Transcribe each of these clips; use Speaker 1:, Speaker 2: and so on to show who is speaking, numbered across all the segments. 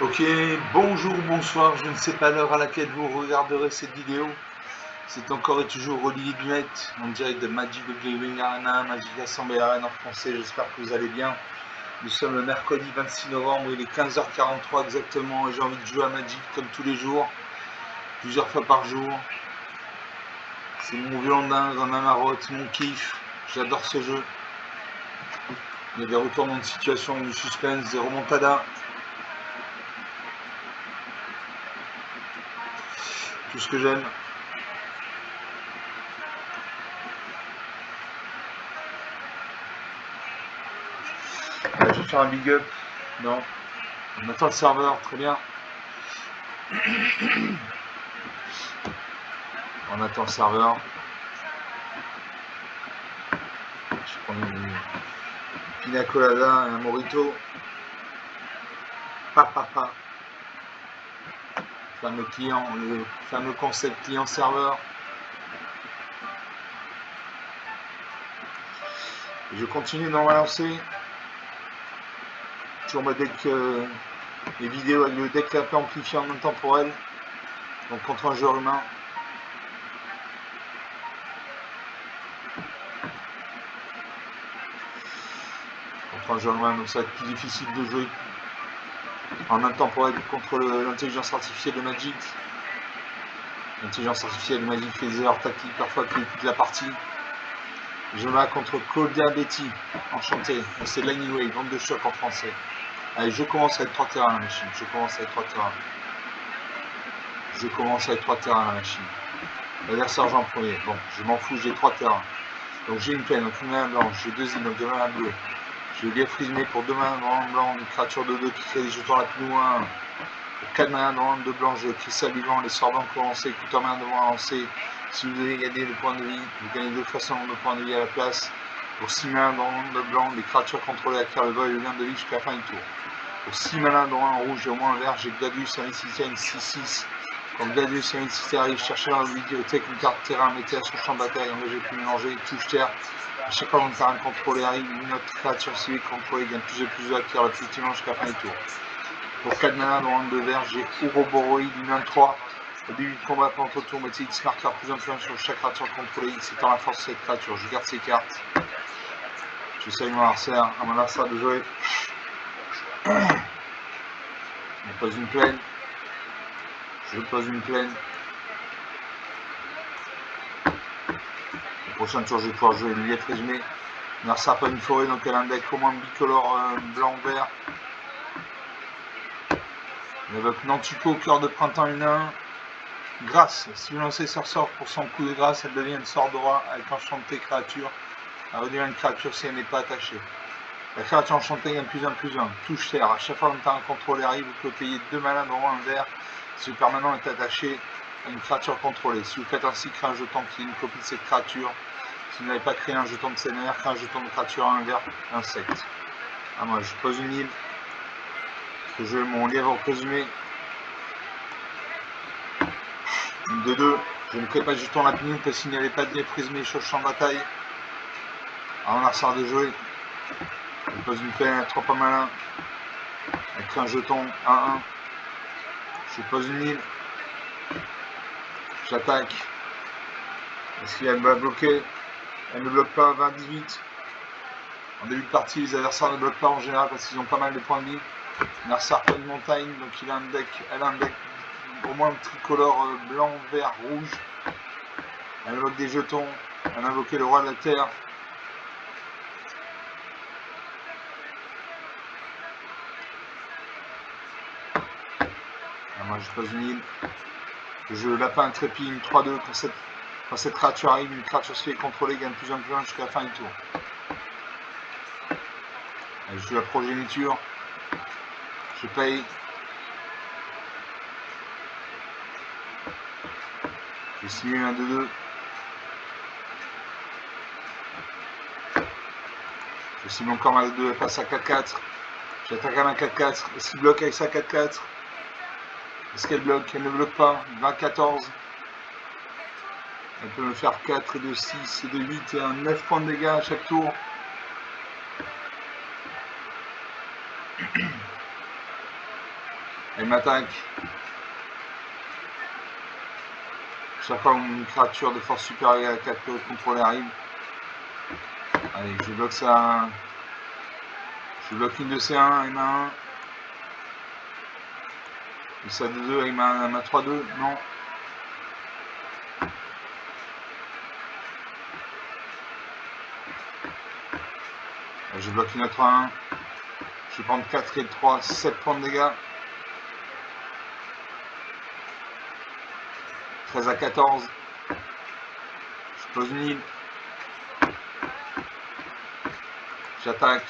Speaker 1: Ok, bonjour, bonsoir, je ne sais pas l'heure à laquelle vous regarderez cette vidéo. C'est encore et toujours Olivier Dumet, en direct de Magic the Gathering Arena, Magic Assembly Arena en français, j'espère que vous allez bien. Nous sommes le mercredi 26 novembre, il est 15h43 exactement, et j'ai envie de jouer à Magic comme tous les jours, plusieurs fois par jour. C'est mon viandin, dans ma marotte, mon kiff, j'adore ce jeu. Il y a des retournements de situation, du suspense, des remontadas. Tout ce que j'aime. Je vais faire un big up. Non. On attend le serveur, très bien. On attend le serveur. Je prends une pina colada et un mojito. Pa. Fameux client, le fameux concept client-serveur. Je continue dans ma lancée. Toujours ma deck, les vidéos avec le deck la peu amplifié en intemporel. Donc contre un joueur humain. Contre un joueur humain, donc ça va être plus difficile de jouer en intemporel contre l'intelligence artificielle de Magic. L'intelligence artificielle de Magic fait des erreurs tactiques parfois qui écoute la partie. Je me bats contre Claudia Betty, enchanté. C'est Lightning Wave, vente de choc en français. Allez, je commence avec 3 terrains la machine. Je commence avec 3 terrains la machine. L'adversaire en premier. Bon, je m'en fous, j'ai 3 terrains. Donc j'ai une plaine, donc une main blanche, j'ai 2 îles, donc 2 mains bleues. Je vais frismer pour 2 mains blanc, une créature de 2 qui crée des jetons la plus loin. Pour 4 mains blanc, 2 blancs, je crie salivant, les sorts blancs pour lancer, coûte en main devant lancer. Si vous devez gagner le point de vie, vous gagnez 2 fois son nombre de points de vie à la place. Pour 6 mains dans le blanc, les créatures contrôlées acquièrent le vol et le gain de vie jusqu'à la fin du tour. Pour 6 malins dans un rouge et au moins un vert, j'ai Gladius, un Icicien, une 6-6. Quand Gladius et un Icicien arrivent, cherchez dans la bibliothèque une carte terrain, mettez-la sur le champ de bataille, engagez plus mélanger, touche terre. À chaque fois que terrain contrôlé arrive, une autre créature civile contrôlée gagne plus et plus de acquiert le plus jusqu'à la fin du tour. Pour 4 malins dans un de vert, j'ai Ouroboros, une 23. Au début de combat, pendant votre tour, mettez X marqueur plus un point sur chaque créature contrôlée. X étant la force de cette créature. Je garde ces cartes. J'essaye mon adversaire, à mon adversaire de jouer. Je pose une plaine. Je pose une plaine. Le prochain tour, je vais pouvoir jouer le lief résumé. L'adversaire pas une forêt, donc elle a un deck au moins bicolore blanc-vert. Il évoque Nantuko, cœur de printemps 1-1. Grâce, si vous lancez ce sort pour son coup de grâce, elle devient une sort d'aura avec enchanté créature. Elle redevient une créature si elle n'est pas attachée. La créature enchantée gagne +1/+1. Touche terre. À chaque fois que un contrôle arrive, vous pouvez payer 2 malins dans un vert. Si le permanent est attaché à une créature contrôlée. Si vous faites ainsi, créez un jeton qui est une copie de cette créature. Si vous n'avez pas créé un jeton de scénaire, créez un jeton de créature à un vert, insecte. Ah, moi, je pose une île. Je joue mon lièvre présumé. Une de 2. Je ne crée pas de jeton lapinium parce qu'il n'y avait pas de lièvre prismé sur le champ de bataille. Alors, on a ça de jouer. Je pose une plaine à 3 pas malin. Avec un jeton 1-1. Je pose une île. J'attaque. Est-ce qu'elle va bloquer? Elle ne bloque pas. 20-18. En début de partie, les adversaires ne bloquent pas en général parce qu'ils ont pas mal de points de vie. L'adversaire pas une montagne, donc il a un deck. Elle a un deck au moins tricolore blanc, vert, rouge. Elle invoque des jetons. Elle a invoqué le roi de la terre. Alors moi je pose une île. Je joue le lapin intrépide, une 3-2. Quand cette créature arrive, une créature se fait contrôler, gagne +1/+1 jusqu'à la fin du tour. Je joue la progéniture. Je paye. Je simule un 2-2. Je simule encore un 2-2, elle passe à 4-4. J'attaque à un 4-4. Est-ce qu'il bloque avec sa 4-4? Est-ce qu'elle bloque? Elle ne bloque pas. 20-14. Elle peut me faire 4 et de 6 et de 8 et un 9 points de dégâts à chaque tour. Elle m'attaque. Chaque fois une créature de force supérieure à 4 que le contrôle arrive. Allez, je bloque ça. Je bloque une de ces 1, elle m'a 1. Et ça de 2, elle m'a 3-2. Non. Je bloque une autre 1. Je vais prendre 4 et 3, 7 points de dégâts. 13 à 14. Je pose une île. J'attaque.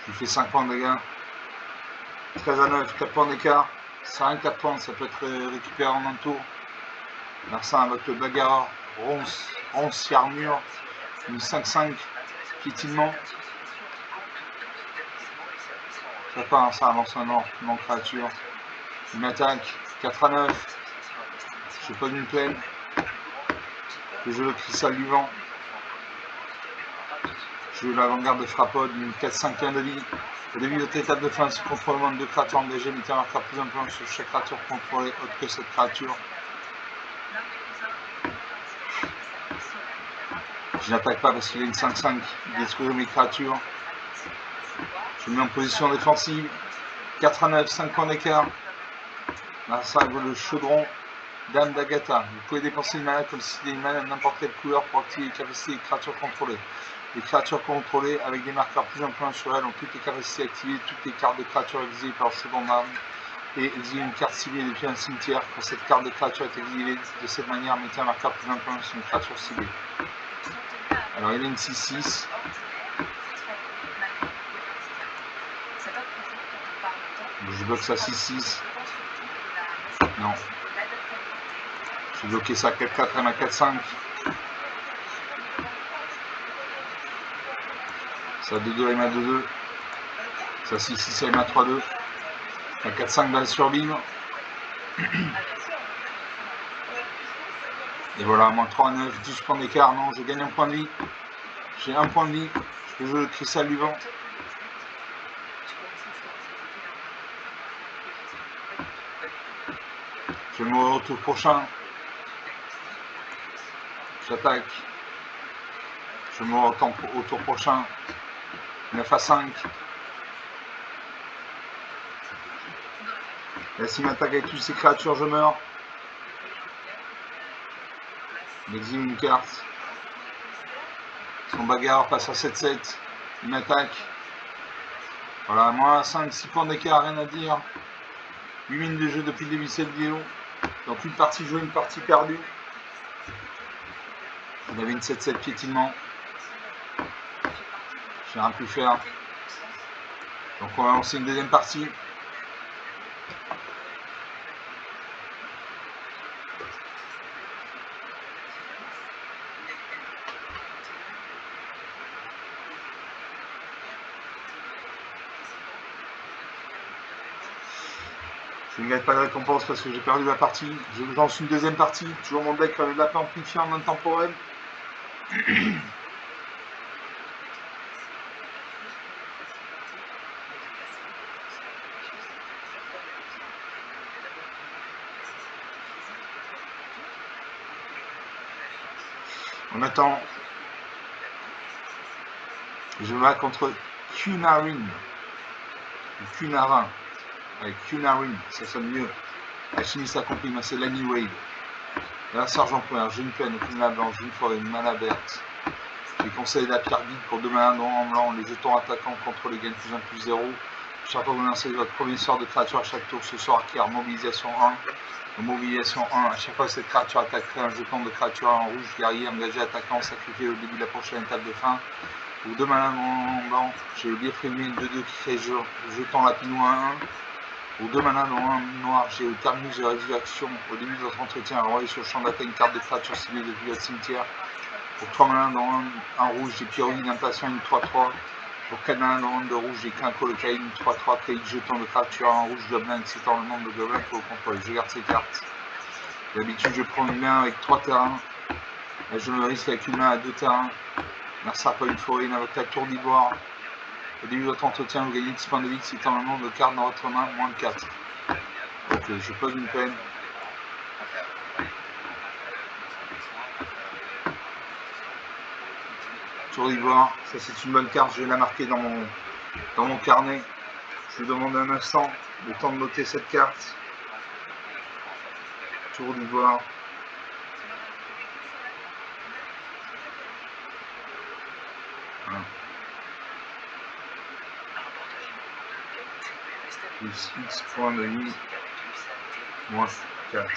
Speaker 1: Je lui fais 5 points de dégâts. 13 à 9, 4 points d'écart. C'est rien 4 points, ça peut être récupéré en un tour. Larcin avec le bagarre. Ronce, armure. Une 5-5. Piétinement. Ça part, ça avance un ordre, non créature. Il m'attaque. 4 à 9. Je pose une plaine. Je joue le cristal du vent. Je joue l'avant-garde de frappode, une 4-5-1 de vie. Au début de votre étape de fin, si contrôlement de 2 créatures engagées, mettez un marqueur plus important sur chaque créature contrôlée autre que cette créature. Je n'attaque pas parce qu'il a une 5-5, il détruit mes créatures. Je me mets en position défensive. 4 à 9, 5 points d'écart. Là, ça vaut le chaudron. Dame d'Agatha. Vous pouvez dépenser une mana comme si c'était une mana de n'importe quelle couleur pour activer les capacités des créatures contrôlées. Les créatures contrôlées avec des marqueurs plus importants sur elles ont toutes les capacités activées, toutes les cartes de créatures exilées par le chaudron d'arme et exilez une carte ciblée depuis un cimetière. Quand cette carte de créature est exilée de cette manière, mettez un marqueur plus important sur une créature ciblée. Alors il a une 6-6. Je bloque ça 6-6. Non. Je vais bloquer ça 4-4, elle m'a 4-5. Ça 2-2, elle m'a 2-2. Ça 6-6, elle m'a 3-2. La 4-5 va le survivre. Et voilà, moins 3 à 9, 12 points d'écart. Non, je gagne un point de vie. J'ai un point de vie. Je peux jouer le cristal du vent. Je vais mourir au tour prochain. J'attaque. Je meurs au tour prochain. 9 à 5. Et s'il m'attaque avec toutes ces créatures, je meurs. Il exile une carte. Son bagarre passe à 7-7. Il m'attaque. Voilà, moi 5, 6 points d'écart, rien à dire. 8 minutes de jeu depuis le début de cette vidéo. Donc une partie jouée, une partie perdue. On avait une 7-7 piétinement. J'ai rien pu faire. Donc on va lancer une deuxième partie. Je ne gagne pas de récompense parce que j'ai perdu la partie. Je lance une deuxième partie. Toujours mon deck lapin amplifié en intemporel. On attend. Je me bats contre Cunarin. Cunarin. Avec Cunarin, ça sonne mieux. Alchimiste accompli, moi c'est Lany Wade. Là, sergent première, j'ai une peine, aucune mana blanche, une forêt, une mana verte. J'ai conseillé la pierre vide pour 2 manas en blanc, les jetons attaquants contre les gains plus 1 plus 0. Chaque fois que vous lancez votre premier sort de créature à chaque tour, ce sort acquiert mobilisation 1. Mobilisation 1, à chaque fois que cette créature attaquerait un jeton de créature en rouge, guerrier, engagé, attaquant, sacrifié au début de la prochaine étape de fin. Ou 2 manas en blanc, j'ai le lieu frémé 2-2 qui crée jeton lapinois 1. Ou 2 manas noir, j'ai au terminus de résurrection. Au début de votre entretien, envoyez sur le champ d'attaque une carte de créature ciblée depuis votre cimetière. Pour 3 manas dans un rouge, j'ai Pyrovine impatient une 3-3. Pour 4 manas dans de rouge, j'ai Quinco le Caïn, une 3-3, crédit jeton de créature en rouge, gobelin, etc. Le nombre de gobelins que vous contrôlez. Je garde ces cartes. D'habitude, je prends une main avec 3 terrains. Là, je me risque avec une main à 2 terrains. Mercer pas une forêt, une avocat tour d'ivoire. Au début de votre entretien, vous gagnez 10 points de vie si étant le nombre de cartes dans votre main, moins de 4. Ok, je pose une peine. Tour d'ivoire, ça c'est une bonne carte, je vais la marquer dans mon carnet. Je vous demande un instant, le temps de noter cette carte. Tour d'ivoire. Voilà. Plus X points de vie, moins 4.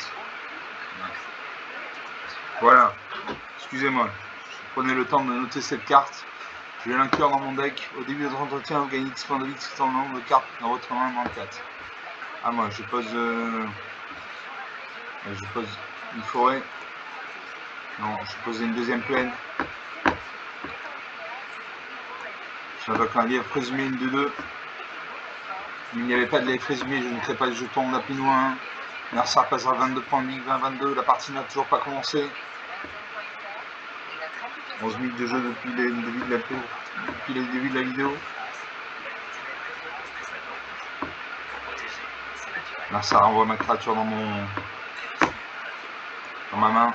Speaker 1: Voilà, excusez-moi, prenez le temps de noter cette carte. Je vais l'inclure dans mon deck. Au début de votre entretien, vous gagnez 10 points de vie si le nombre de cartes dans votre main, moins 4. Ah, moi, je pose une forêt. Non, je pose une deuxième plaine. J'invoque un lièvre présumé, une de 2. Il n'y avait pas de lièvre présumé, je ne crée pas de jeton de la pinois 1. Mercer passera 22 points de vie, 20-22. La partie n'a toujours pas commencé. 11 minutes de jeu depuis le début de la vidéo. Mercer renvoie ma créature dans ma main.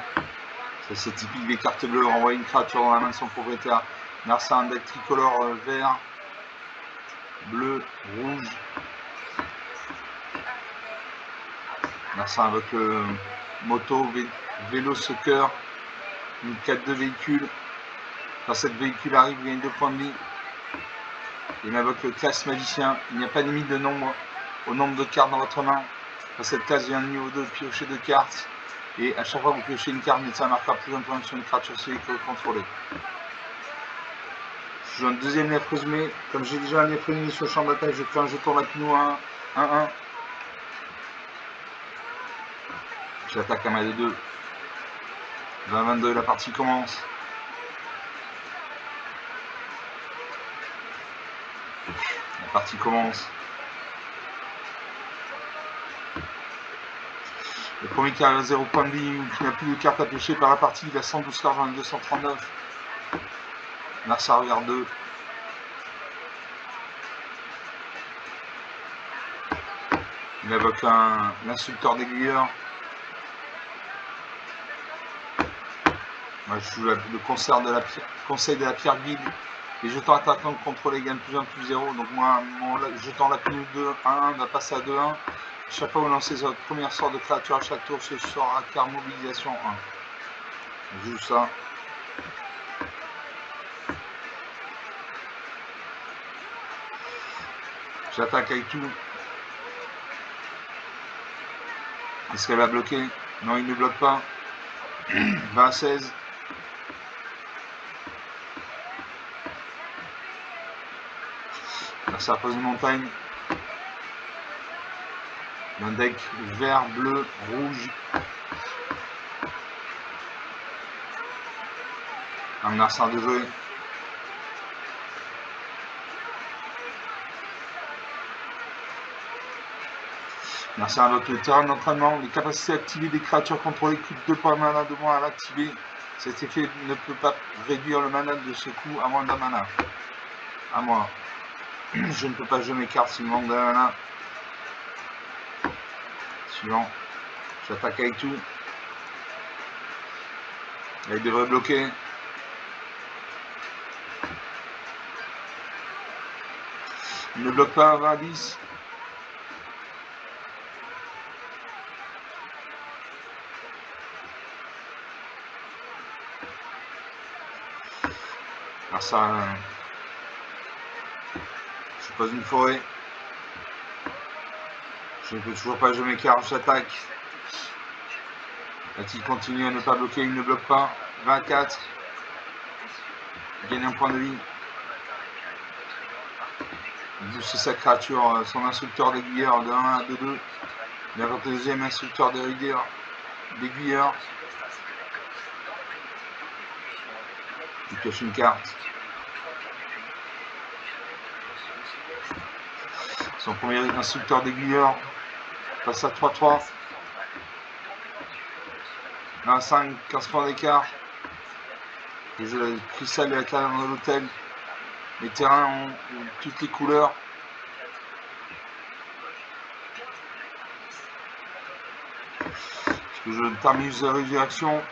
Speaker 1: Ça c'est typique des cartes bleues, renvoyer une créature dans la main de son propriétaire. Mercer un deck tricolore vert, bleu, rouge. Mercer invoque moto, vélo, soccer, une 4 de véhicule. Quand cette véhicule arrive, vous gagnez 2 points de vie. Il invoque le classe magicien. Il n'y a pas de limite de nombre au nombre de cartes dans votre main. Quand cette classe vient de niveau 2, piocher 2 cartes. Et à chaque fois que vous piochez une carte, mettez un marqueur plus un point sur une créature celui que vous contrôlez. Je joue un deuxième lièvre présumé. Comme j'ai déjà un lièvre présumé sur le champ d'attaque, je fais un jeton rapino 1-1. J'attaque à main de 2. 20-22, la partie commence. La partie commence. Le premier qui arrive à 0 point de vie ou qui n'a plus de cartes à piocher par la partie, il a 112 cartes, j'en ai 239. Mercer regarde 2. Il invoque l'insulteur d'aiguilleur. Moi je joue le conseil de la pierre guide. Les jetons attaquants contrôlés gagnent plus 1, plus 0. Donc moi, mon jeton lapino 2-1 va passer à 2-1. Chaque fois que vous lancez votre première sorte de créature à chaque tour, ce sera carte mobilisation 1. Je joue ça. J'attaque avec tout. Est-ce qu'elle va bloquer? Non, il ne bloque pas. 20-16. Ça pose une montagne. Un deck vert, bleu, rouge. Un Mercer de jouer. Mercer invoque le terrain d'entraînement. Les capacités activées des créatures contrôlées coûtent 2 points de mana de moins à l'activer. Cet effet ne peut pas réduire le mana de ce coup à moins d'un mana. À moi. Je ne peux pas jouer mes cartes s'il me manque d'un mana. Suivant. J'attaque avec tout. Elle devrait bloquer. Il ne bloque pas à 20-10. Alors ça, je pose une forêt. Je ne peux toujours pas jouer mes cartes, j'attaque. Va-t-il continuer à ne pas bloquer? Il ne bloque pas. 24. Il gagne un point de vie. Il booste sa créature, son instructeur d'aiguilleur de 1 à 2-2. Il invente le deuxième instructeur d'aiguilleur. Il pioche une carte. Son premier instructeur d'aiguilleur passe à 3-3. 25, 15 points d'écart. Les cristal et la caverne de l'hôtel. Les terrains ont toutes les couleurs. Je termine la résurrection.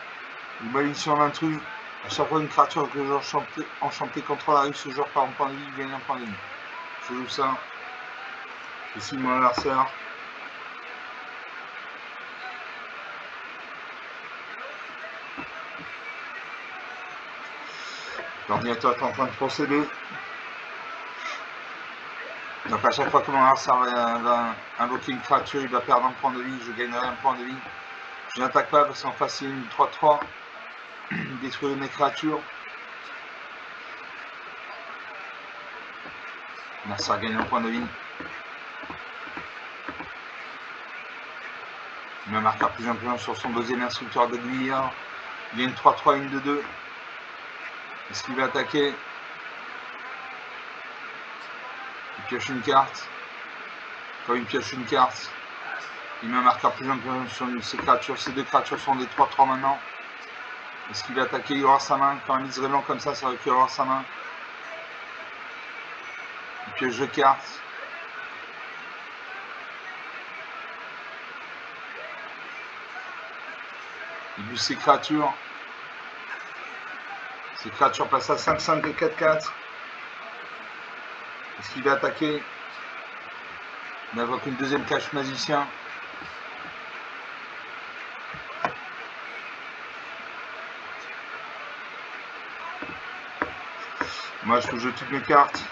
Speaker 1: Une malédiction d'intrus. À chaque fois une créature que j'ai enchantée contre la rive, ce joueur par un point de vie, gagne un point de vie. Je joue ça. Je signe mon adversaire. L'ordinateur est en train de procéder. Donc à chaque fois que mon adversaire va invoquer une créature, il va perdre un point de vie, je gagnerai un point de vie. Je n'attaque pas parce qu'en face il y a une 3-3. Détruire mes créatures. L'adversaire gagne un point de vie. Il met un marqueur plus influent sur son deuxième instructeur d'aiguille. Il y a une 3-3 et une 2-2. Est-ce qu'il va attaquer? Il pioche une carte. Quand il pioche une carte, il met un marqueur plus influent sur ses créatures. Ces deux créatures sont des 3-3 maintenant. Est-ce qu'il va attaquer? Il aura sa main. Quand un liseré blanc comme ça veut qu'il aura sa main. Il pioche deux cartes. Il buse ses créatures. Ses créatures passent à 5-5 et 4-4. Est-ce qu'il va attaquer? Il invoque une deuxième cache magicien. Moi je joue toutes mes cartes.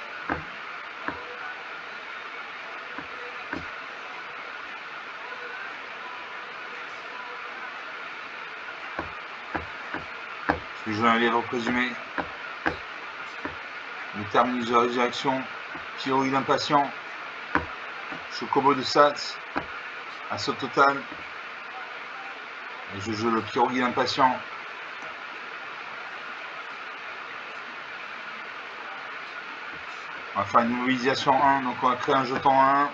Speaker 1: Je joue un livre présumé. Le terminus de résurrection. Théorie d'impatient. Chocobo de Sats. Assaut total. Et je joue le Pyroguide impatient. On va faire une mobilisation 1, donc on va créer un jeton 1.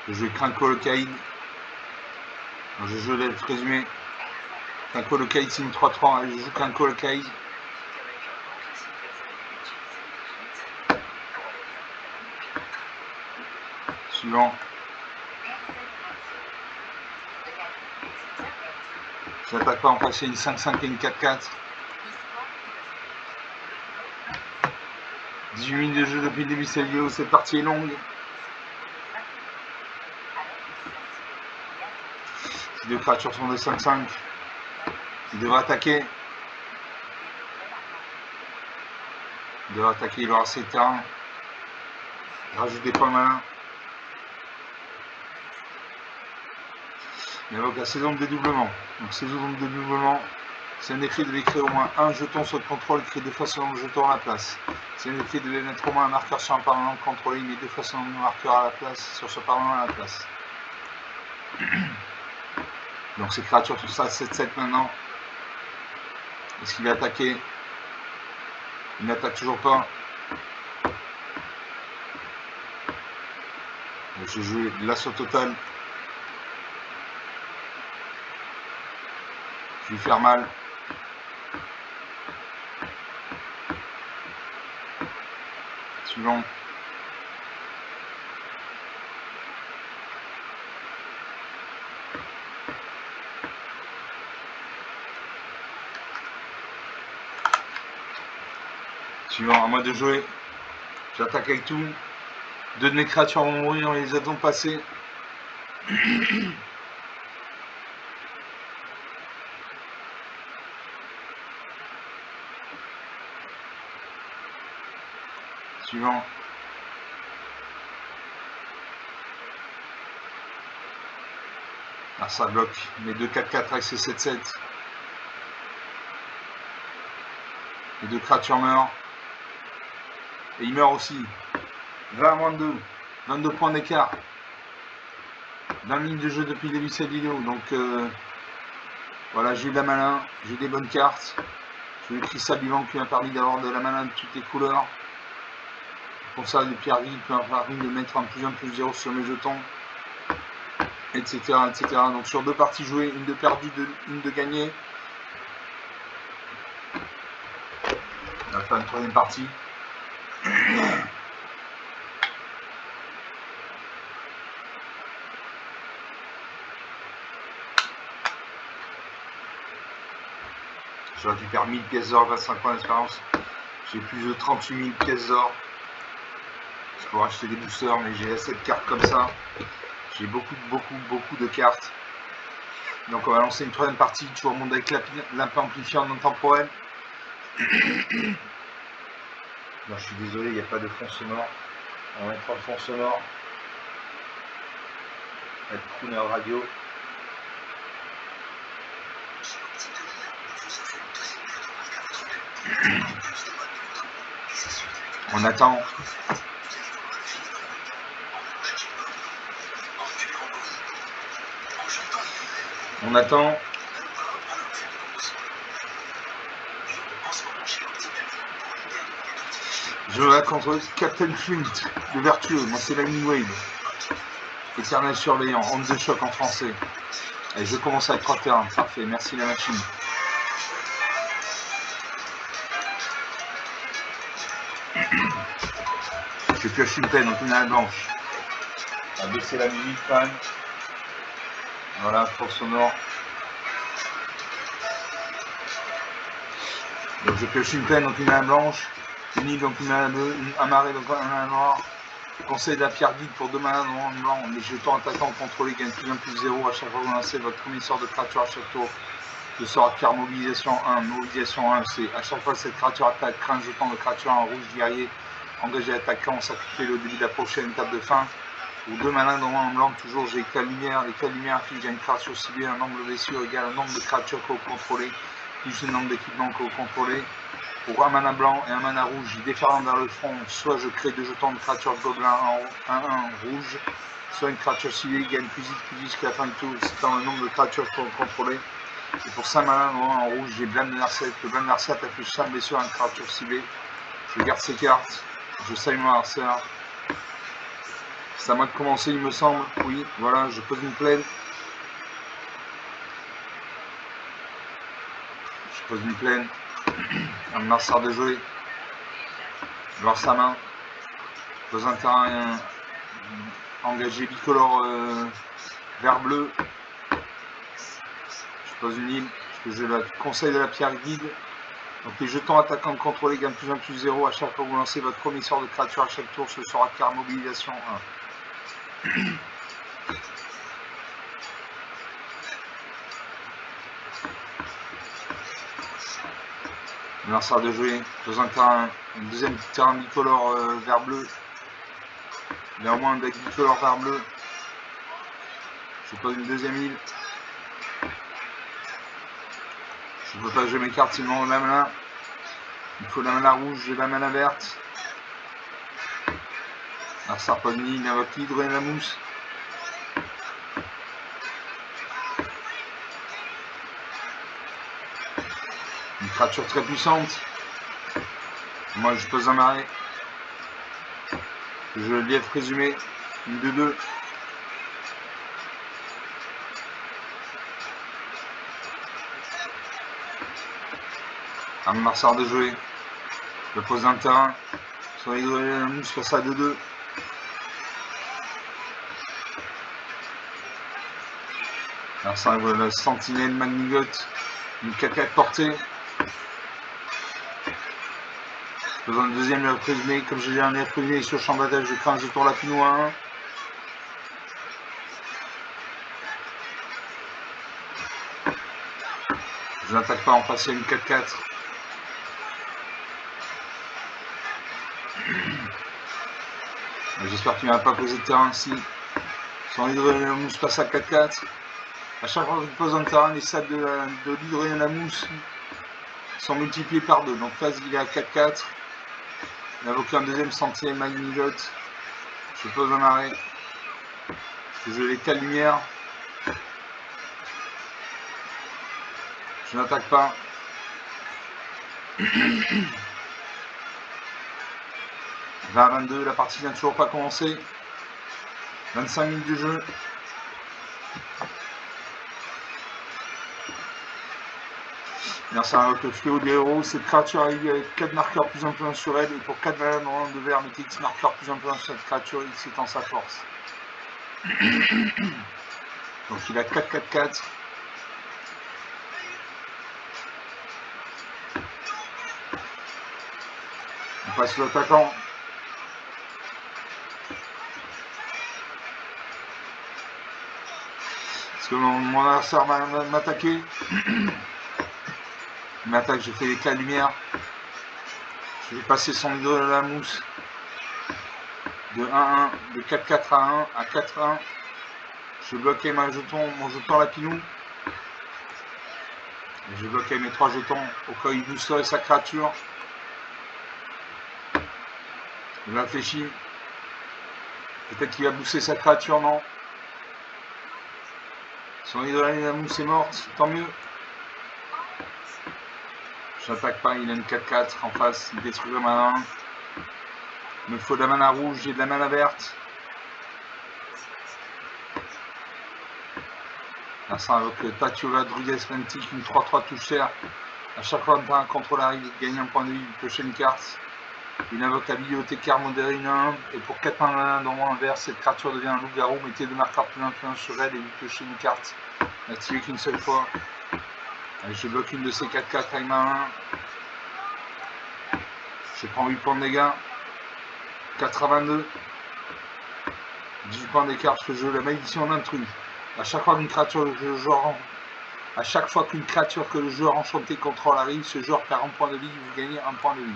Speaker 1: Je joue Crinco le Caïd. Je joue l'elfe résumé. Crinco le Caïd c'est une 3-3. Je joue Crinco le Caïd. Suivant. J'attaque pas en passer une 5-5 et une 4-4. 18 minutes de jeu depuis le début de cette vidéo, cette partie est longue. Ces deux créatures sont de 5-5. Il devrait attaquer. Il aura ses terrains. Il rajoute des points malins. Il invoque la saison de dédoublement. Donc saison de dédoublement, c'est un effet de créer au moins un jeton sur le contrôle, crée deux fois son jeton à la place. C'est un effet de mettre au moins un marqueur sur un permanent contrôlé, il met deux fois son marqueur à la place, sur ce permanent à la place. Donc ces créatures sont ça à 7-7 maintenant. Est-ce qu'il va attaquer? Il n'attaque toujours pas. Je joue l'assaut total. Je vais lui faire mal. Suivant. Suivant, à moi de jouer. J'attaque avec tout. Deux de mes créatures vont mourir, on les a donc passées. Suivant. Ah, ça bloque. Mes deux 4-4 avec ces 7-7. Les deux créatures meurent. Et il meurt aussi. 20-22. 22 points d'écart. 20 minutes de jeu depuis le début de cette vidéo. Donc voilà, j'ai eu de la malin. J'ai eu des bonnes cartes. J'ai eu le cristal vivant qui m'a permis d'avoir de la malin de toutes les couleurs. Pour ça, les pierres vides, peu importe, de mettre un +1 +0 sur mes jetons, etc., etc. Donc sur 2 parties jouées, une de perdue, une de gagnée. On va faire une 3e partie. Je récupère 1000 pièces d'or, 25 points d'expérience. J'ai plus de 38 000 pièces d'or. Je pourrais acheter des boosters, mais j'ai assez de cartes comme ça. J'ai beaucoup de cartes. Donc on va lancer une 3e partie, toujours monter avec l'impé amplifiant non temporel. Non, je suis désolé, il n'y a pas de fond sonore. On va mettre un fond sonore. Avec Crooner Radio. On attend. On attend. Je vais contre Captain Flint, le vertueux. Moi, c'est la Wave. Éternel surveillant, onde de choc en français. Et je commence avec 3 terrains. Parfait, merci la machine. Je pioche une peine, donc une halle blanche. On va baisser la musique quand même. Voilà, fond sonore. Donc je pioche une peine, donc une halle blanche. Une île, donc une halle bleue. Un marais, donc un halle noir. Conseil de la pierre guide pour 2 manas en blanc. Les jetons attaquants contrôlés gagnent +1 +0 à chaque fois que vous lancez votre premier sort de créature à chaque tour. Le sort de pierre mobilisation 1. Mobilisation 1, c'est à chaque fois que cette créature attaque, crée un jeton de créature en rouge guerrier. Engagé attaquant, sacrifiez-le au début de la prochaine étape de fin. Pour 2 manas en blanc, toujours j'ai éclat de lumière. L'éclat de lumière affiche une créature ciblée, un nombre de blessures égal au nombre de créatures que vous contrôlez, plus le nombre d'équipements que vous contrôlez. Pour un mana blanc et un mana rouge, il déferlant vers le front, soit je crée 2 jetons de créature gobelin en 1-1 rouge, soit une créature ciblée gagne plus vite jusqu'à la fin du tour, c'est dans le nombre de créatures que vous contrôlez. Et pour 5 mana en rouge, j'ai Blâme de Narset. Le Blâme de Narset affiche 5 blessures à une créature ciblée. Je garde ces cartes, je salue mon adversaire. C'est à moi de commencer, il me semble. Oui, voilà, je pose une plaide. Je pose une plaine. Un adversaire de jouer. Lance sa main. Pose un terrain engagé bicolore vert bleu. Je pose une île. Parce que j'ai le conseil de la pierre guide. Donc les jetons attaquants contrôlés gagnent +1 +0 à chaque fois que vous lancez votre premier sort de créature à chaque tour. Ce sera pierre mobilisation 1. Lanceur de jouer, dans un terrain, un deuxième terrain bicolore vert bleu. Il y a au moins un deck bicolore vert bleu. Je pose une deuxième île. Je ne peux pas jouer mes cartes sinon la mana. Il faut la mana rouge et la mana verte. Alors ça pas de île, il invoque l'hydre et la mousse. Une créature très puissante. Moi je pose un marais. Je lièvre présumé. Une 2-2. Un marcheur de jouer. Je pose un terrain. Sur l'hydre et la mousse, face à 2-2. Alors ça arrive la sentinelle magnigote. Une 4-4 portée. Je besoin de deuxième lièvre présumé. Comme j'ai un lièvre présumé sur le champ de bataille, je crée un jeton lapino à 1. Je n'attaque pas en face à une 4-4. J'espère qu'il ne va pas poser de terrain ici. Son hydre et la mousse passe à 4-4. A chaque fois que je pose un terrain, les sacs de l'hydre et la mousse sont multipliés par 2. Donc phase il est à 4-4. Il invoque un deuxième sentier magnigote. Je pose un arrêt. Je l'éclat de lumière. Je n'attaque pas. 20-22, la partie n'a toujours pas commencé. 25 minutes de jeu. Merci à notre fléau des héros. Cette créature arrive avec 4 marqueurs plus 1+1 sur elle. Et pour 4 malades en de vert, mettez X marqueurs plus 1+1 sur cette créature. X étant sa force. Donc il a 4-4-4. On passe l'attaquant. Parce que mon adversaire m'a attaqué. Il m'attaque, j'ai fait l'éclat de lumière. Je vais passer son idole à la mousse. De 1-1, de 4-4 à 1 à 4-1. Je vais bloquer mon jeton lapinou. Et je vais bloquer mes 3 jetons au cas où il boosterait sa créature. Il réfléchit. Peut-être qu'il va booster sa créature, non. Son idole à la mousse est morte, tant mieux. J'attaque pas, il a une 4-4 en face, il détruit le mana. Il me faut de la mana rouge et de la mana verte. Là, ça avec le Tatiova Druides Mantic, une 3-3 touche terre. À chaque fois qu'un contrôle arrive, il gagne un point de vie, il pioche une carte. Il invoque la bibliothécaire modérée 1 et pour 4 mana dans mon vert, cette créature devient un loup-garou. Mettez 2 marqueurs plus 1 sur elle et vous piochez une carte. N'activez qu'une seule fois. Allez, je bloque une de ces 4-4 avec ma main. Je prends 8 points de dégâts. 4-22. 18 points d'écart parce que je joue la malédiction d'intrus. À chaque fois qu'une créature que le joueur enchanté contrôle arrive, ce joueur perd un point de vie, vous gagnez un point de vie.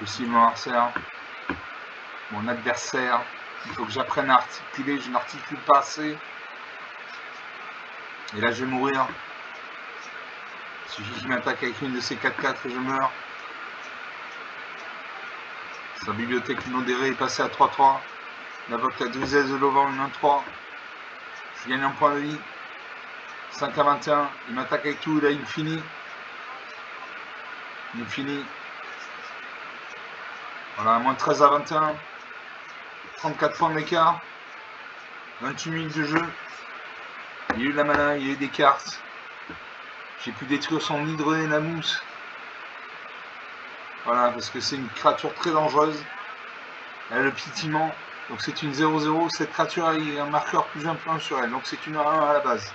Speaker 1: Je suis mon adversaire. Il faut que j'apprenne à articuler, je n'articule pas assez. Et là je vais mourir. Il suffit qu'il m'attaque avec une de ces 4-4 et je meurs. Sa bibliothèque modérée est passée à 3-3. Il invoque la Druides de Lovan, une 1-3. Je gagne un point de vie. 5-21. Il m'attaque avec tout, là il finit. Il finit. Voilà, moins 13-21. 34 points d'écart. 28 minutes de jeu. Il y a eu de la mana, il y a eu des cartes. J'ai pu détruire son hydre et la mousse. Voilà, parce que c'est une créature très dangereuse. Elle a le piétinement. Donc c'est une 0-0. Cette créature a un marqueur plus 1+1 sur elle. Donc c'est une 1 à la base.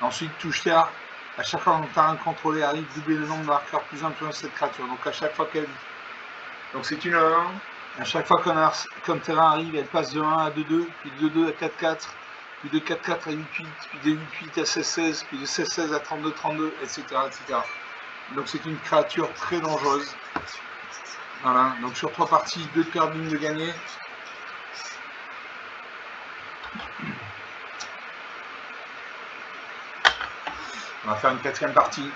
Speaker 1: Ensuite, touche terre. À chaque fois qu'un terrain contrôlé arrive, doubler le nombre de marqueurs plus 1+1 sur cette créature. Donc à chaque fois qu'elle. Donc c'est une 1. À chaque fois qu'un terrain arrive, elle passe de 1 à 2-2, puis de 2-2 à 4-4, puis de 4-4 à 8-8, puis de 8-8 à 16-16, puis de 16-16 à 32-32, etc., etc. Donc c'est une créature très dangereuse. Voilà, donc sur 3 parties, 2 de perdu, 1 de gagné. On va faire une 4e partie.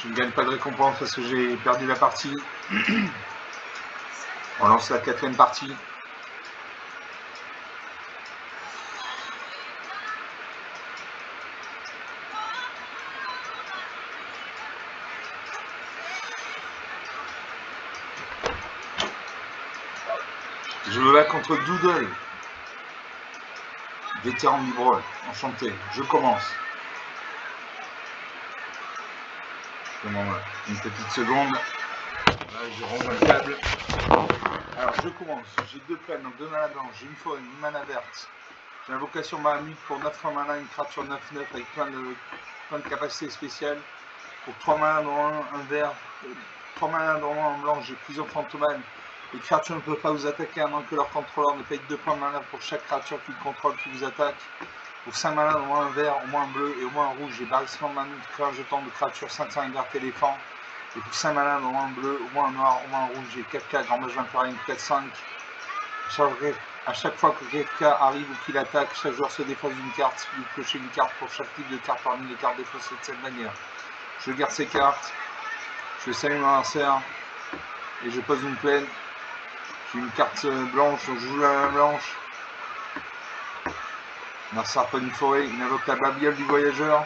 Speaker 1: Je ne gagne pas de récompense parce que j'ai perdu la partie. On lance la 4e partie. Je me bats contre Doodle. Vétéran du brawl. Enchanté. Je commence. Une petite seconde. Là, je range un câble. Alors, je commence. J'ai 2 plaines, donc 2 mana blanches. J'ai une faune, une mana verte. J'ai l'invocation Mahamut pour 9 mana, une créature 9-9 avec plein de capacités spéciales. Pour 3 mana dans un vert, 3 mana dans un blanc, j'ai plusieurs fantomales. Les créatures ne peuvent pas vous attaquer à moins que leur contrôleur ne paye 2 points de mana pour chaque créature qu'ils contrôlent qui vous attaque. Pour 5 mana, au moins un vert, au moins un bleu et au moins un rouge, j'ai Barrissement de Mammouth, crée un jeton de créature 5-5 vert éléphant. Et pour 5 mana, au moins un bleu, au moins un noir, au moins un rouge, j'ai 4K, grand mage vampire, 4-5. À chaque fois que quelqu'un arrive ou qu'il attaque, chaque joueur se défausse d'une carte. Vous piochez une carte pour chaque type de carte parmi les cartes défaussées de cette manière. Je garde ces cartes, je salue mon adversaire et je pose une plaine. J'ai une carte blanche, donc je joue la blanche. Un serpent d'une forêt, il invoque la babiole du voyageur.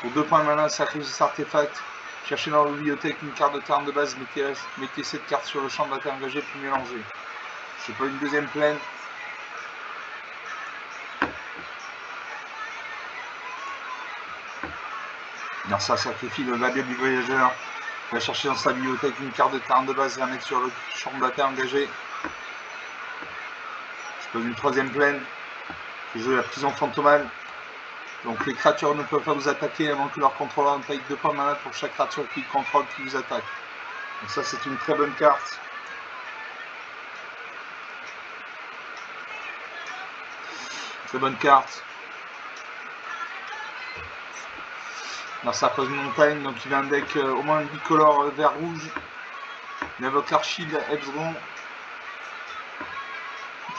Speaker 1: Pour 2 points de mana, sacrifiez cet artefact. Cherchez dans la bibliothèque une carte de terrain de base, mettez cette carte sur le champ de bataille engagé puis mélangez. Je pas une deuxième plaine. Narsa sacrifie le label du voyageur. Il va chercher dans sa bibliothèque une carte de terrain de base et la mettre sur le champ de bataille engagé. Je pose une troisième plaine. Je joue la prison fantomale. Donc les créatures ne peuvent pas vous attaquer avant que leur contrôleur ne paye 2 points de mana pour chaque créature qui contrôle qui vous attaque. Donc ça c'est une très bonne carte. Très bonne carte. Narsa pose une montagne, donc il a un deck au moins bicolore vert-rouge. Il invoque Archid, Ebsgon.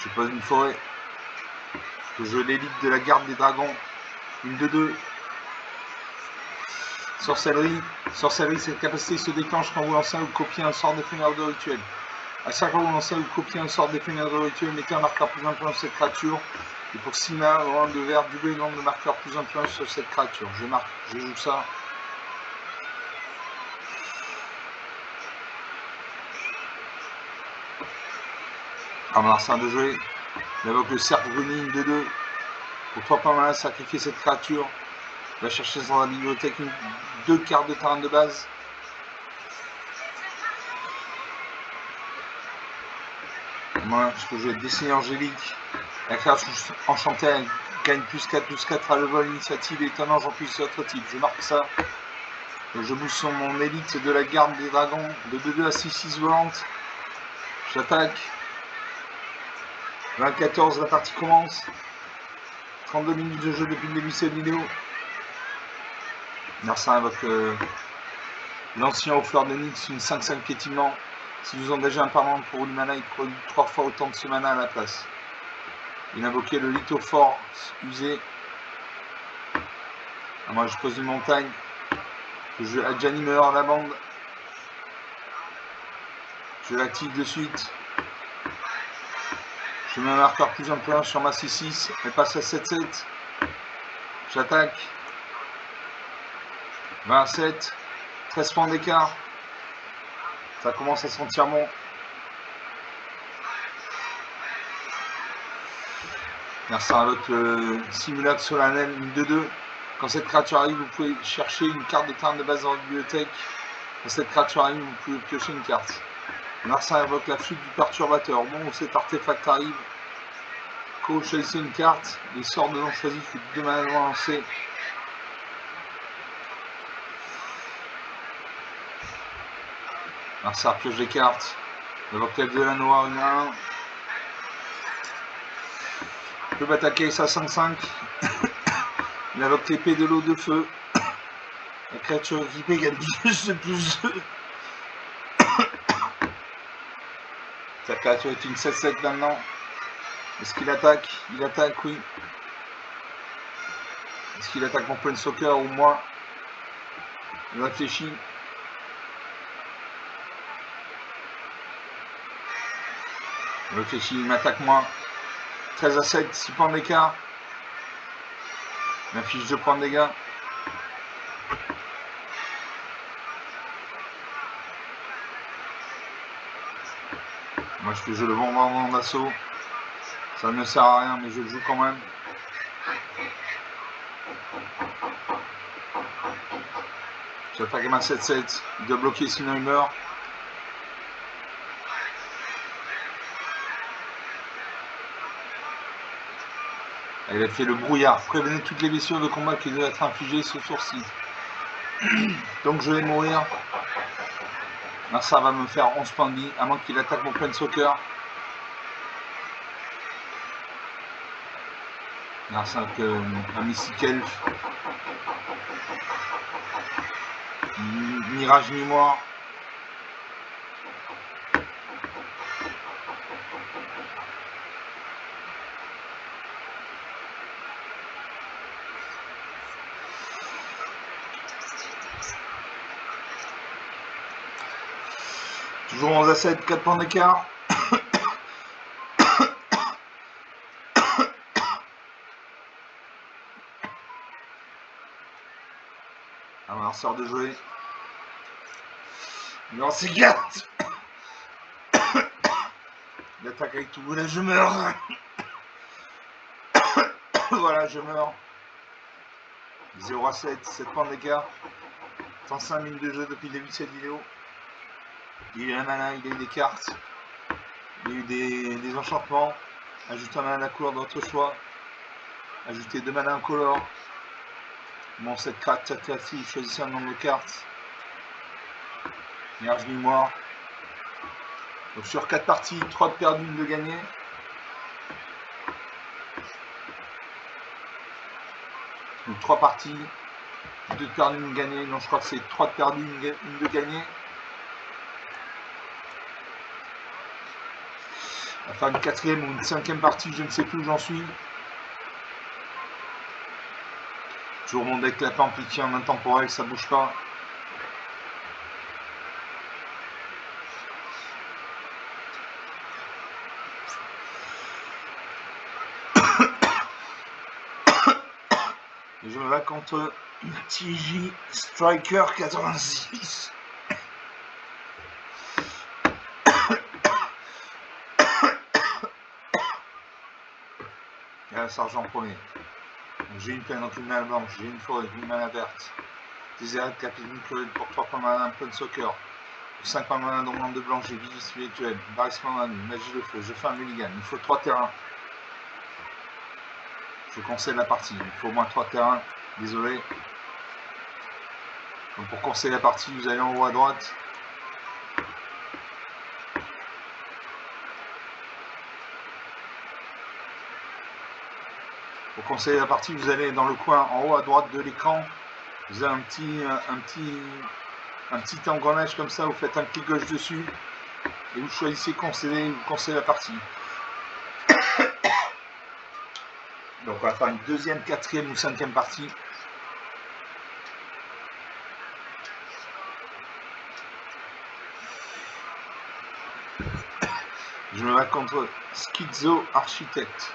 Speaker 1: Je pose une forêt. Je joue l'élite de la garde des dragons. Une 2-2. Sorcellerie. Sorcellerie, cette capacité se déclenche quand vous lancez ou copiez un sort d'éphémère de rituel. À chaque fois que vous lancez ou copiez un sort d'éphémère de rituel, mettez un marqueur plus influent sur cette créature. Et pour 6 mains, au rang de vert, doublez le nombre de marqueurs plus influents sur cette créature. Je joue ça. Narsa de jouer. Il invoque le cercle bruni, une 2-2. Pour 3 points de mana, sacrifiez cette créature. Il va chercher dans la bibliothèque 2 cartes de terrain de base. Moi, je peux jouer Dessinée Angélique. La créature enchantée elle gagne +4/+4 à le vol, initiative et étonnant, j'en plus autre type. Je marque ça. Donc je booste sur mon élite de la garde des dragons de 2-2 à 6/6 volante. J'attaque. 20-14, la partie commence. 32 minutes de jeu depuis le début de cette vidéo. Narsa invoque l'ancien aux fleurs de Nyx, une 5/5 piétinement. Si vous engagez un parlement pour une mana, il produit 3 fois autant de ce mana à la place. Il invoquait le lithophore usé. Moi je pose une montagne. Je joue Adjani meurt la bande. Je l'active de suite. Je mets un marqueur plus influent sur ma 6/6. Elle passe à 7/7. J'attaque. 27. 13 points d'écart. Ça commence à sentir bon. Merci avec le simulacre solennel, une 2-2. Quand cette créature arrive, vous pouvez chercher une carte de terrain de base dans la bibliothèque. Quand cette créature arrive, vous pouvez piocher une carte. Narsa invoque la flûte du perturbateur. Bon, où cet artefact arrive, choisissez une carte. Les sorts de non choisis, il faut 2 manas lancés. Narsa pioche des cartes. Invoque l'elfe de la noire, une à 1. Je peux m'attaquer ça 5/5. Il invoque l'épée de l'eau de feu. La créature équipée gagne plus. Sa créature est une 7/7 maintenant. Est-ce qu'il attaque? Il attaque, oui. Est-ce qu'il attaque mon Planeswalker ou moi? Il réfléchit. Il réfléchit, il m'attaque moi. 13/7, 6 points d'écart. Il affiche 2 points de dégâts. Moi je fais jeu le bombardement d'assaut. Ça ne sert à rien mais je le joue quand même. J'attaque ma 7/7. Il doit bloquer sinon il meurt. Il a fait le brouillard. Prévenez toutes les blessures de combat qui doivent être infligées ce sourcil. Donc je vais mourir. Narsa va me faire 11 points de vie, à moins qu'il attaque mon Planeswalker. Narsa avec un Mystic Elf. Mirage mémoire. Toujours 11/7, 4 points d'écart. Lanceur de jouer. Il lance ses cartes. Il attaque avec tout. Là, je meurs. Voilà, je meurs. 0 à 7, 7 points d'écart. 35 minutes de jeu depuis le début de cette vidéo. Il y a eu un mana, il y a eu des cartes. Il y a eu des enchantements. Ajouter un mana à la couleur de votre choix. Ajouter 2 mana incolores. Bon, cette carte classique, choisissez un nombre de cartes. Énergie mémoire. Donc sur 4 parties, 3 de perdu, 1 de gagné. Donc 3 parties, 2 de perdu, 1 de gagné. Donc je crois que c'est 3 de perdu, 1 de gagné. On va faire une 4e ou une 5e partie, je ne sais plus où j'en suis. Toujours mon deck lapin amplifié en intemporel, ça bouge pas. Et je me bats contre TJ Striker 86. Et là, Sergent premier. J'ai une plaine, donc une mana blanche, j'ai une forêt, une mana verte. Des arrêts de capitaine pour 3 points mana, un plein soccer. 5 points mana d'ombre de blanche, j'ai vigie spirituelle, barrissement magie de feu, je fais un mulligan. Il faut 3 terrains. Je conseille la partie, il faut au moins 3 terrains. Désolé. Donc pour conseiller la partie, vous allez en haut à droite. Pour conseiller la partie, vous allez dans le coin en haut à droite de l'écran. Vous avez un petit engrenage comme ça, vous faites un clic gauche dessus et vous choisissez conseiller, vous conseillez la partie. Donc on va faire une 2e, 4e ou 5e partie. Je me bats contre Schizo Architecte.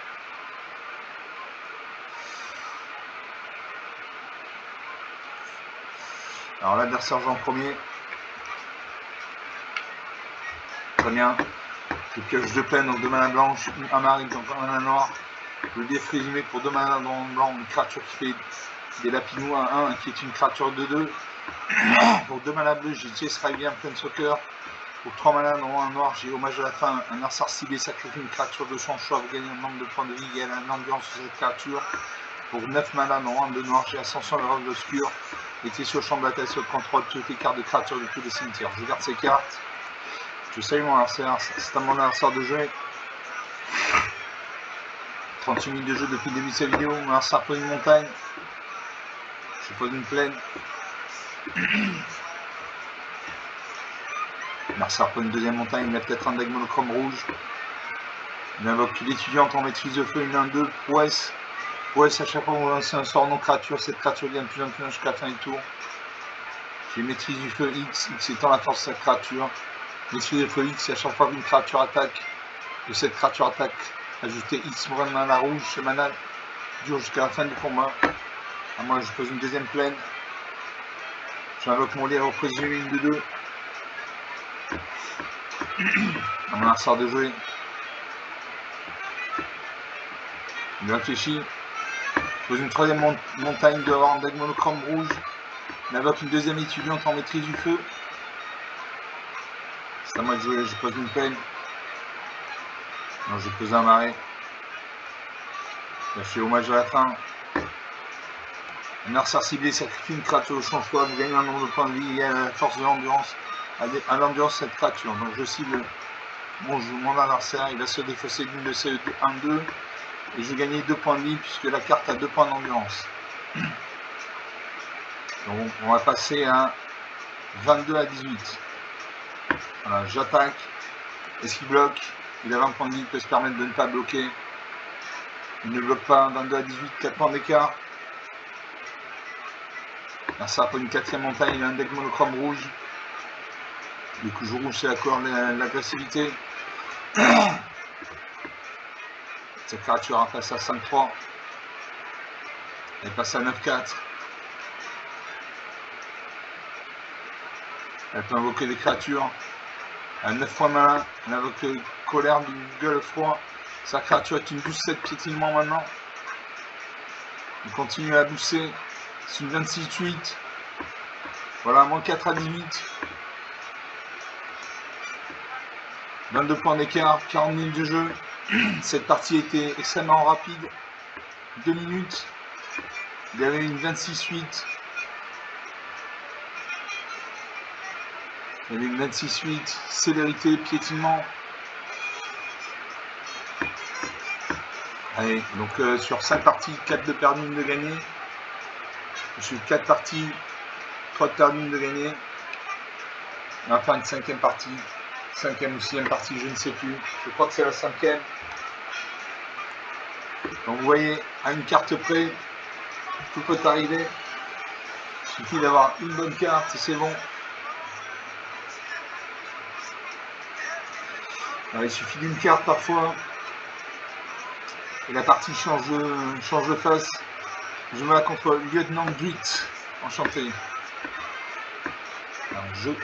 Speaker 1: Alors l'adversaire joue en premier. Très bien. Je pioche 2 plaines, donc 2 mana blanches, un marine, donc 1 mana noir. Le défrésumé pour 2 mana blanc, une créature qui fait des lapinous à 1, qui est une créature de 2. Pour 2 mana bleus, j'ai Jess Rivian Planeswalker. Pour 3 mana dans un noir, j'ai hommage à la fin, un Arsar ciblé sacrifie une créature de son choix, vous gagnez un nombre de points de vie et une ambiance sur cette créature. Pour 9 mana dans un de noir, j'ai Ascension de l'Ordre Obscur. Mettez sur le champ de bataille sur le contrôle toutes les cartes de créatures de tous les cimetières. Je garde ces cartes. Je salue mon adversaire, c'est à mon adversaire de jouer. 38 minutes de jeu depuis le début de cette vidéo. Mon adversaire pose une montagne. Je pose une plaine. L'adversaire pose une 2e montagne. Il a peut-être un deck monochrome rouge. Il invoque l'étudiante en maîtrise de feu, une 1-2, prouesse. Prouesse à chaque fois qu'on lance un sort non créature, cette créature gagne plus 1 jusqu'à la fin du tour. J'ai maîtrise du feu X, X étant la force de cette créature. Maîtrise du feu X, à chaque fois qu'une créature attaque, que cette créature attaque, ajoutez X pour un mana rouge, ce mana dure jusqu'à la fin du combat. Alors moi je pose une 2e plaine. J'invoque mon lien au présumé une de 2. On a un sort de jouer. Il réfléchit. Je pose une 3e montagne de avoir un deck monochrome rouge. Il invoque une 2e étudiante en maîtrise du feu. C'est à moi de jouer, je pose une plaine. Non, j'ai posé un marais. Là, je fais hommage à la fin. Un Arsar ciblé sacrifie une créature au champ choix, vous gagnez un nombre de points de vie et à la force de l'endurance. À l'endurance cette créature. Donc je cible mon adversaire, il va se défausser d'une de ces 1-2. Et je vais gagner 2 points de vie puisque la carte a 2 points d'endurance. Donc on va passer à 22 à 18. Voilà, j'attaque. Est-ce qu'il bloque? Il a 20 points de vie, il peut se permettre de ne pas bloquer. Il ne bloque pas, 22 à 18, 4 points d'écart. Là, ça pour une 4e montagne, il a un deck monochrome rouge. Du coup, je rouge, c'est la couleur de l'agressivité. Cette créature a passé à 5-3. Elle passe à 9-4. Elle peut invoquer des créatures. Elle a 9 fois malin. Elle invoque colère du gueule froid. Sa créature est une 12-7 piétinement maintenant. Il continue à booster. C'est une 26-8. Voilà, moins 4 à 18. 22 points d'écart, 40 minutes de jeu. Cette partie était extrêmement rapide. 2 minutes. Il y avait une 26-8. Il y avait une 26-8. Célérité, piétinement. Allez, donc sur 5 parties, 4 de perdu, 1 de gagné. Sur 4 parties, 3 de perdu, 1 de gagné. Enfin, une 5e partie. 5e ou 6e partie, je ne sais plus. Je crois que c'est la 5e. Donc vous voyez, à une carte près, tout peut arriver. Il suffit d'avoir une bonne carte et c'est bon. Alors, il suffit d'une carte parfois. Et la partie change de face. Je me bats contre Lieutenant Dwight. Enchanté.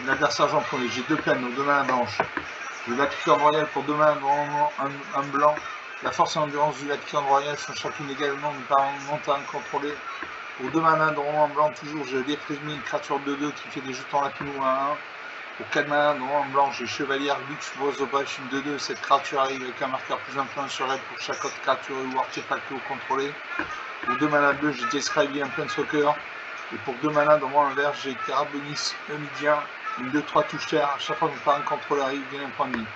Speaker 1: L'adversaire j'en premier. J'ai 2 peines, donc 2 mains blanches. J'ai la piqûre royale pour 2 mains, un blanc. La force et l'endurance du Lapicorde royale sont chacune également par montagne contrôlée. Pour 2 manas de roman blanc, toujours j'ai Liefrizmi, une créature de 2 qui fait des jetons lapinou à 1. Pour 4 manas de roman blanc, j'ai Chevalier Lux Brozobash, une 2-2. Cette créature arrive avec un marqueur plus influent sur elle pour chaque autre créature ou artefact contrôlé. Pour 2 manas bleus, j'ai Jescrivey, un Planeswalker. Et pour 2 manas de roman vert, j'ai Terrabonis, Eumidien, une 2-3 touche terre. À chaque fois que par un contrôle arrive, gagne un point de vie.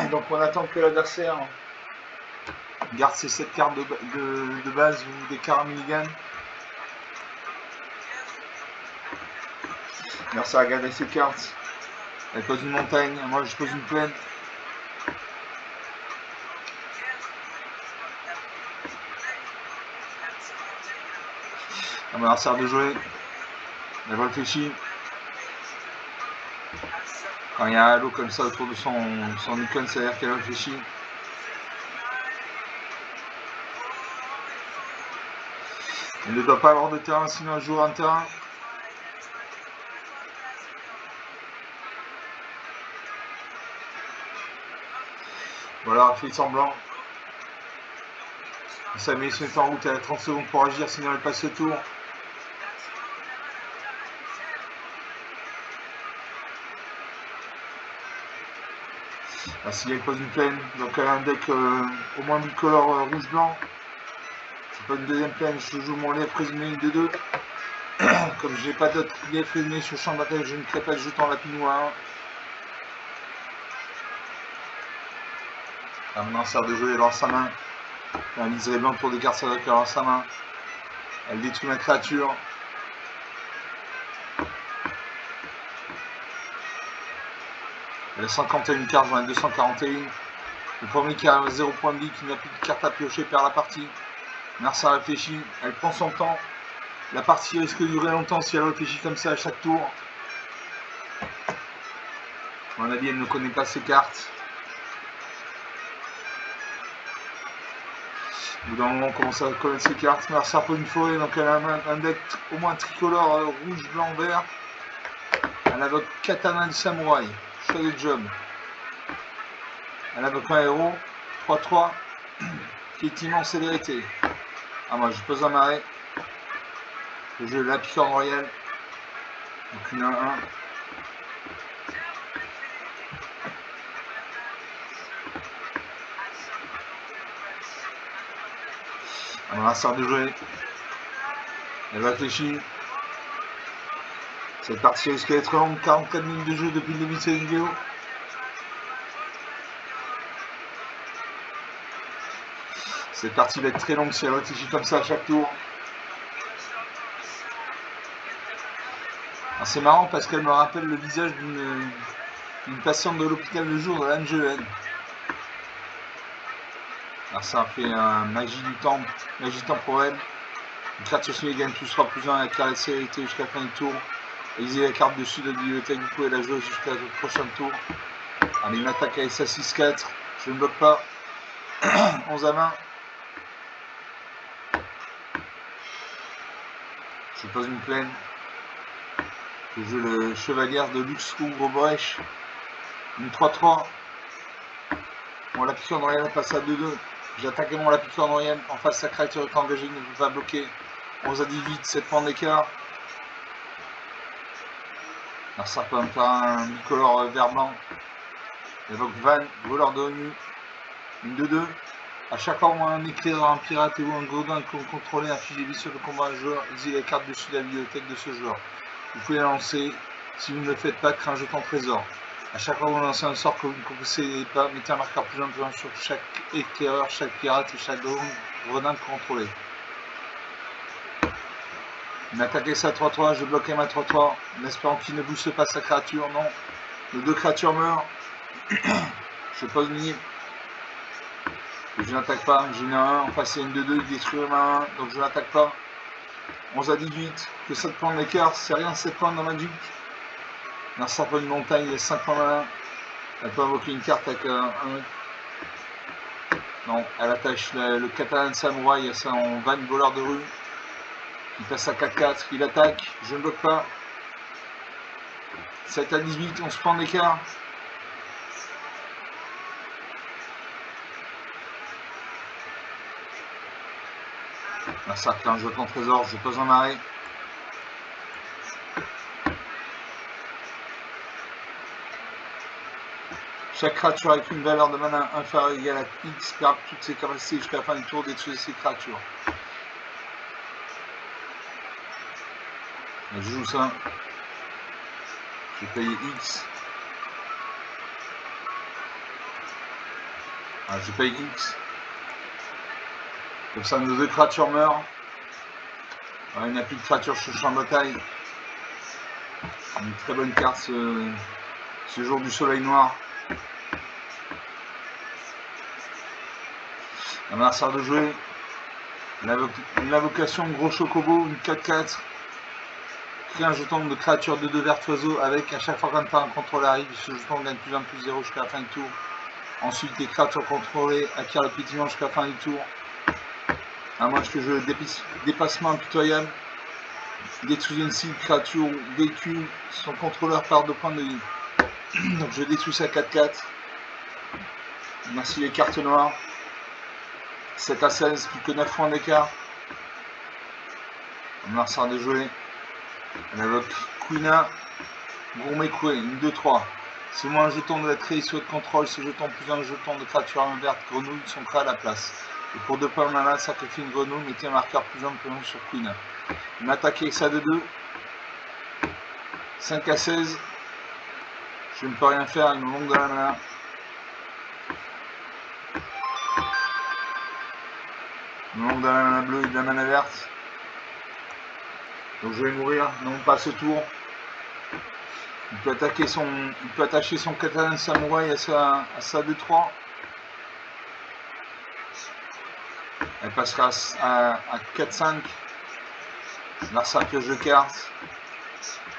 Speaker 1: Donc on attend que l'adversaire garde ces 7 cartes de base ou des cartes minigun. Merci à regarder ces cartes. Elle pose une montagne, moi je pose une plaine. On va servir de jouer. Elle réfléchit. Quand il y a un halo comme ça autour de son icône, ça veut dire qu'elle réfléchit. Elle ne doit pas avoir de terrain, sinon elle joue un terrain. Voilà, elle fait semblant. Sa mission est en route, elle a 30 secondes pour agir, sinon elle passe ce tour. Si elle pose une plaine, donc elle a un deck au moins bicolore rouge-blanc. C'est pas une deuxième plaine, je joue mon Liefrizmi 2-2. Comme je n'ai pas d'autres Liefrizmi sur le champ de bataille, je ne crée pas de jeton lapinou à 1. Maintenant, sert de jouer, elle lance sa main. Un liseré blanc pour des cartes avec elle lance sa main. Elle détruit ma créature. Elle a 51 cartes, j'en ai 241. Le premier qui a 0 point de vie, qui n'a plus de carte à piocher, perd la partie. Mersa réfléchit, elle prend son temps. La partie risque de durer longtemps si elle réfléchit comme ça à chaque tour. À mon avis, elle ne connaît pas ses cartes. Au bout d'un moment, on commence à connaître ses cartes. Mersa pose une forêt, donc elle a un deck au moins tricolore, rouge, blanc, vert. Elle invoque Katana de Samouraï. Choix de job. Elle invoque un héros. 3-3. Piétinement, célérité. Ah, moi, je pose un marais. Le jeu Lapicorde royale. Donc une 1-1. On va sortir de jouer. Elle réfléchit. Cette partie risque d'être longue. 44 minutes de jeu depuis le début de cette vidéo. Cette partie va être très longue si elle réfléchit comme ça à chaque tour. C'est marrant parce qu'elle me rappelle le visage d'une patiente de l'hôpital de jour de l'Angelen. Alors ça fait un magie du temps, magie temporelle. Une carte sur ce gagne plus 3+1 avec la célérité jusqu'à la fin du tour. Lisez la carte dessus de la bibliothèque, vous pouvez la jouer jusqu'à le prochain tour. Allez, une attaque avec ça 6-4. Je ne bloque pas. 11 à 20. Je pose une plaine. Je joue le chevalier de Luxembourg-Brecht. Une 3-3. Mon Lapicorde Royale passe à 2-2. J'attaque mon Lapicorde Royale. En face, sa créature est engagée, ne peut pas bloquer. 11 à 18, 7 points d'écart. Un serpent un bicolore vert blanc. Évoque Van, voleur de ONU. Une 2-2. À chaque fois, un éclaireur, un pirate ou un godin que vous contrôlez, infligez vie sur le combat à un joueur, exilez la carte dessus de la bibliothèque de ce joueur. Vous pouvez la lancer. Si vous ne le faites pas, créez un jeton trésor. À chaque fois que vous lancez un sort que vous ne possédez pas, mettez un marqueur plus important sur chaque éclaireur, chaque pirate et chaque gredin que vous contrôlez. Une attaque à 3-3, je bloque ma 3-3, en espérant qu'il ne booste pas sa créature. Non. Les deux créatures meurent. Je pose une ligne. Je n'attaque pas, j'ai une 1, en face c'est une 2-2, il détruit ma 1, donc je n'attaque pas. 11 à 18, que 7 points d'écart, c'est rien 7 points dans Magic. Un serpent de montagne, il y a 5 points malin. Elle peut invoquer une carte avec un. Non, elle attache le Catalan Samouraï, il y a ça en van voleur de rue. Il passe à 4-4, il attaque, je ne bloque pas. 7 à 18, 11 points d'écart. Un cercle, un jeton trésor, je pose en arrêt. Chaque créature avec une valeur de mana inférieure ou égale à X perd toutes ses capacités jusqu'à la fin du tour, détruire ses créatures. Et je joue ça. Je vais payer X. Ah, je paye X. Comme ça, nos deux créatures meurent. Ah, il n'y a plus de créatures sur le champ de bataille. Une très bonne carte ce jour du soleil noir. Adversaire de jouer. L'invocation Gros Chocobo, une 4-4. Crée un jeton de créature de 2 verts oiseaux avec à chaque fois qu'un contrôle arrive, ce jeton gagne plus 1 plus 0 jusqu'à la fin du tour. Ensuite, les créatures contrôlées acquièrent le pétillant jusqu'à la fin du tour. À moins que je dépassement impitoyable. Détruisez une cible, créature ou véhicule, son contrôleur perd 2 points de vie. Donc je détruis ça 4-4. Merci les cartes noires. 7 à 16, plus que 9 points d'écart. Adversaire de jouer. Elle invoque Quina, Gourmet Coué, une 2-3. Si moi un jeton de la créer soit de contrôle, ce jeton plus un jeton de créature verte grenouille sont prêts à la place. Et pour 2 points mana, sacrifiez une grenouille, mettez un marqueur plus un sur Quina. Une attaque avec ça de 2. 5 à 16. Je ne peux rien faire, il me manque de la mana. Il me manque de la mana bleue et de la mana verte. Donc je vais mourir, non pas ce tour. Il peut attacher son Catalan Samouraï à sa 2-3. Elle passera à 4-5. Larsa pioche 2 cartes.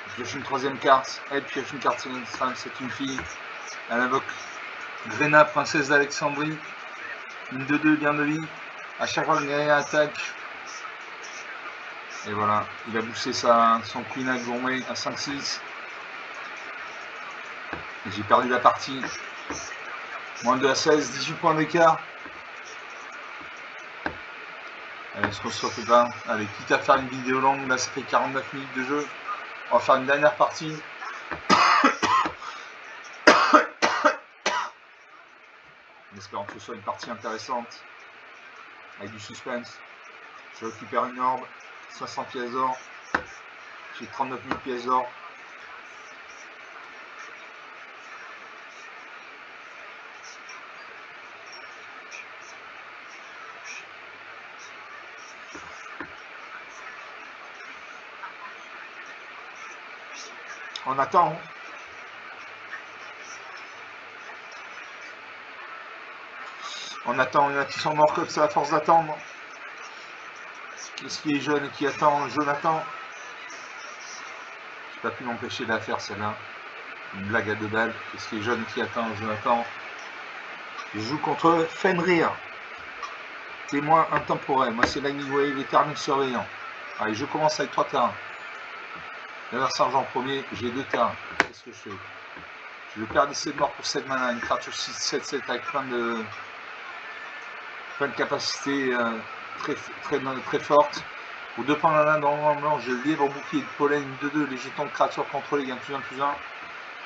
Speaker 1: Elle pioche une 3ème carte. Elle pioche une carte, c'est une fille. Elle invoque Grena, princesse d'Alexandrie. Une 2-2, bien de vie. À chaque fois que le guerrier attaque. Et voilà, il a boosté son Queen à Gourmet à 5-6. Et j'ai perdu la partie. Moins de 2 à 16, 18 points d'écart. Allez, est-ce qu'on se refait pas? Allez, quitte à faire une vidéo longue, là ça fait 49 minutes de jeu. On va faire une dernière partie. En espérant que ce soit une partie intéressante. Avec du suspense. Je récupère une orbe. 500 pièces d'or. J'ai 39 000 pièces d'or. On attend. On attend, il y en a qui sont morts comme ça à force d'attendre. Qu'est-ce qui est jeune et qui attend? Jonathan. J'ai pas pu m'empêcher de la faire celle-là. Une blague à 2 balles. Qu'est-ce qui est jeune et qui attend? Jonathan. Je joue contre Fenrir. Témoin intemporel. Moi c'est Lightning Wave, éternel surveillant. Allez, je commence avec 3 terrains. L'adversaire joue en premier, j'ai 2 terrains. Qu'est-ce que je fais? Je perds d'essai de mort pour 7 mana, une créature 6-7-7 avec plein de capacités très fortes. Pour 2 points mana dans le blanc, je livre au bouclier de pollen 2-2, les jetons de créatures contrôlées gagnent +1/+1.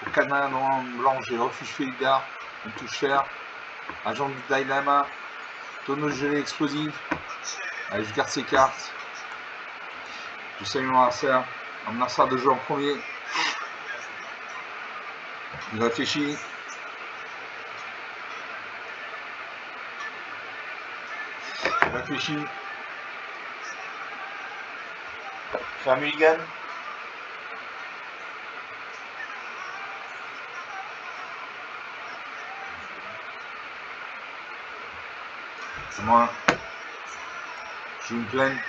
Speaker 1: Pour 4 mana dans le blanc, j'ai refuge Félidar, une touche cher. Agent du Dailama, tonneau gelé explosive. Allez, je garde ces cartes. Je salue mon adversaire. Mon adversaire de jouer en premier. Il réfléchit. Il réfléchit. Fait un mulligan. C'est moi. Je joue une plaine.